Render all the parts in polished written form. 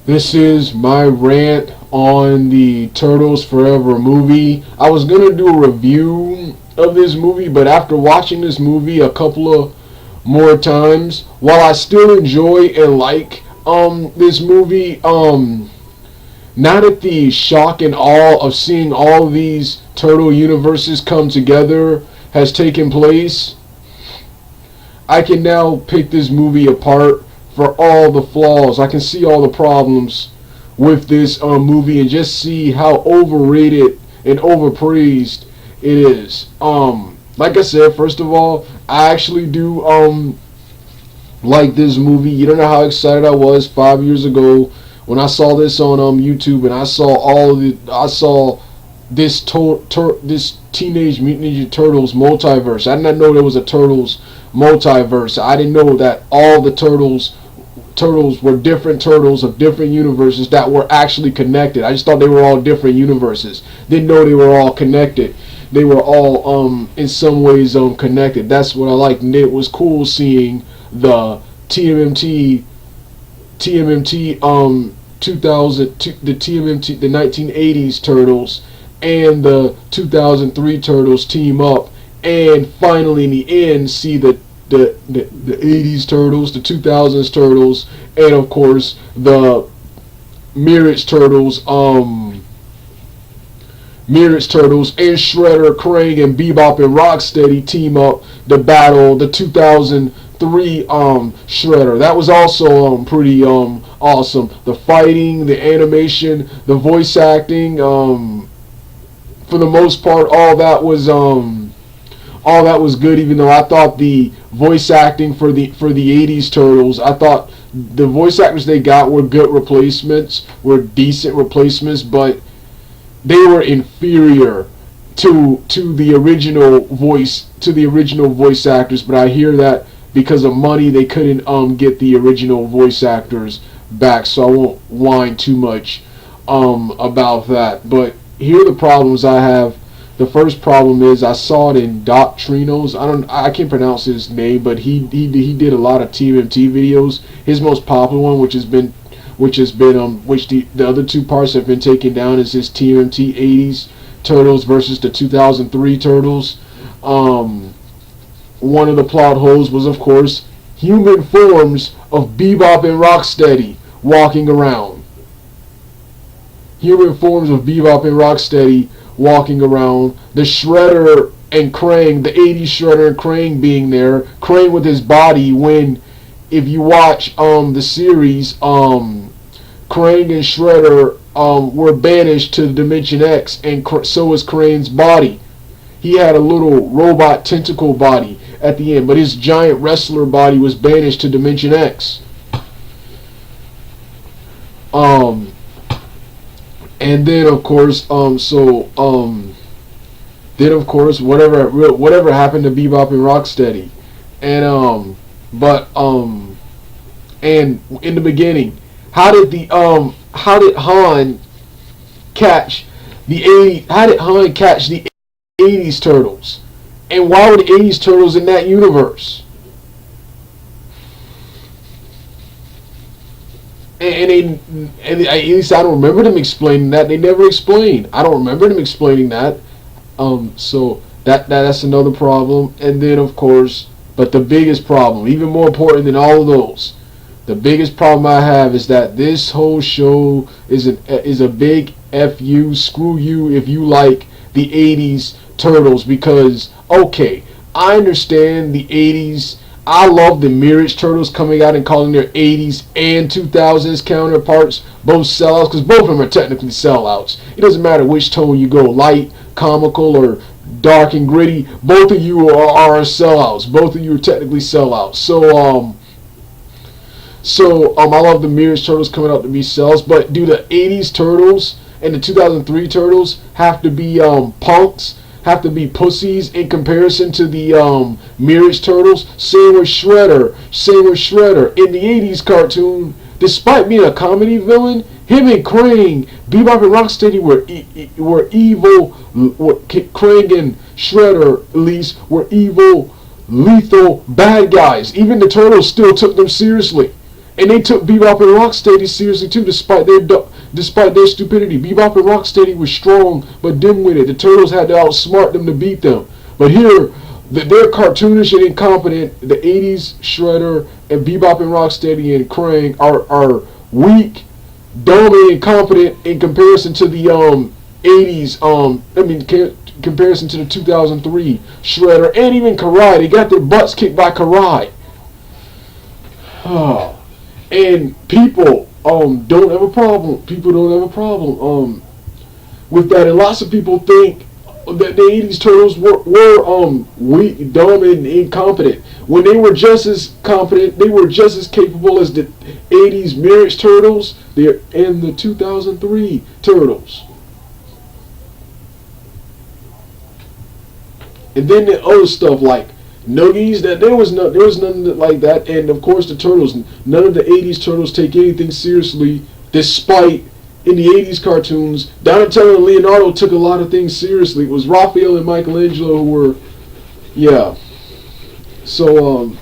This is my rant on the Turtles Forever movie. I was gonna do a review of this movie, but after watching this movie a couple of more times, while I still enjoy and like this movie, now that the shock and awe of seeing all these turtle universes come together has taken place, I can now pick this movie apart for all the flaws. I can see all the problems with this movie and just see how overrated and overpraised it is. Like I said, first of all, I actually do like this movie. You don't know how excited I was 5 years ago when I saw this on YouTube, and I saw this Teenage Mutant Ninja Turtles multiverse. I did not know there was a Turtles multiverse. I didn't know that all the turtles were different turtles of different universes that were actually connected. I just thought they were all different universes. Didn't know they were all connected. They were all in some ways connected. That's what I liked, and it was cool seeing the TMNT 2000 the TMNT the 1980s turtles and the 2003 turtles team up, and finally in the end see the 80s turtles, the 2000s turtles, and of course the Mirage turtles, Mirage turtles and Shredder, Krang, and Bebop and Rocksteady team up to battle the 2003 Shredder. That was also pretty awesome. The fighting, the animation, the voice acting, for the most part, all that was good. Even though I thought the voice acting for the 80s turtles, I thought the voice actors they got were good replacements, were decent replacements, but they were inferior to the original voice actors. But I hear that because of money they couldn't get the original voice actors back, so I won't whine too much about that. But here are the problems I have. The first problem is I saw it in Doctrinos. I can't pronounce his name, but he did a lot of TMNT videos. His most popular one, which the other two parts have been taken down, is his TMNT 80s Turtles versus the 2003 Turtles. One of the plot holes was, of course, human forms of Bebop and Rocksteady walking around. Human forms of Bebop and Rocksteady walking around. The Shredder and Krang, the 80s Shredder and Krang being there. Krang with his body when, if you watch the series, Krang and Shredder were banished to Dimension X, and so was Krang's body. He had a little robot tentacle body at the end, but his giant wrestler body was banished to Dimension X. And then of course, whatever happened to Bebop and Rocksteady, and and in the beginning, how did Han catch the 80s turtles, and why were the 80s turtles in that universe? And at least I don't remember them explaining that. They never explained. I don't remember them explaining that. So that's another problem. And then of course, but the biggest problem, even more important than all of those, the biggest problem I have is that this whole show is a big F you, screw you if you like the 80s turtles, because okay, I understand the 80s. I love the Mirage Turtles coming out and calling their 80s and 2000s counterparts both sellouts, because both of them are technically sellouts. It doesn't matter which tone you go, light, comical, or dark and gritty. Both of you are sellouts. Both of you are technically sellouts. So I love the Mirage Turtles coming out to be sellouts, but do the 80s Turtles and the 2003 Turtles have to be punks? Have to be pussies in comparison to the Mirage Turtles? Same with Shredder. In the 80s cartoon, despite being a comedy villain, him and Krang, Bebop and Rocksteady were evil. Krang and Shredder, at least, were evil, lethal bad guys. Even the Turtles still took them seriously. And they took Bebop and Rocksteady seriously too, despite their stupidity. Bebop and Rocksteady was strong but dim-witted. The Turtles had to outsmart them to beat them. But here, they're cartoonish and incompetent. The '80s Shredder and Bebop and Rocksteady and Krang are weak, dumb, and incompetent in comparison to the '80s. Comparison to the 2003 Shredder and even Karai. They got their butts kicked by Karai. And people don't have a problem. People don't have a problem with that. And lots of people think that the '80s Turtles were weak, dumb, and incompetent. When they were just as competent, they were just as capable as the '80s Mirage Turtles and the 2003 Turtles. And then the other stuff like Nuggies, that there was nothing like that. And of course the Turtles, none of the '80s Turtles take anything seriously, despite in the '80s cartoons Donatello and Leonardo took a lot of things seriously. It was Raphael and Michelangelo who were, yeah. So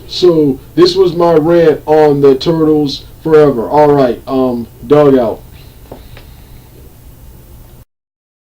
so this was my rant on the Turtles Forever. All right, dog out.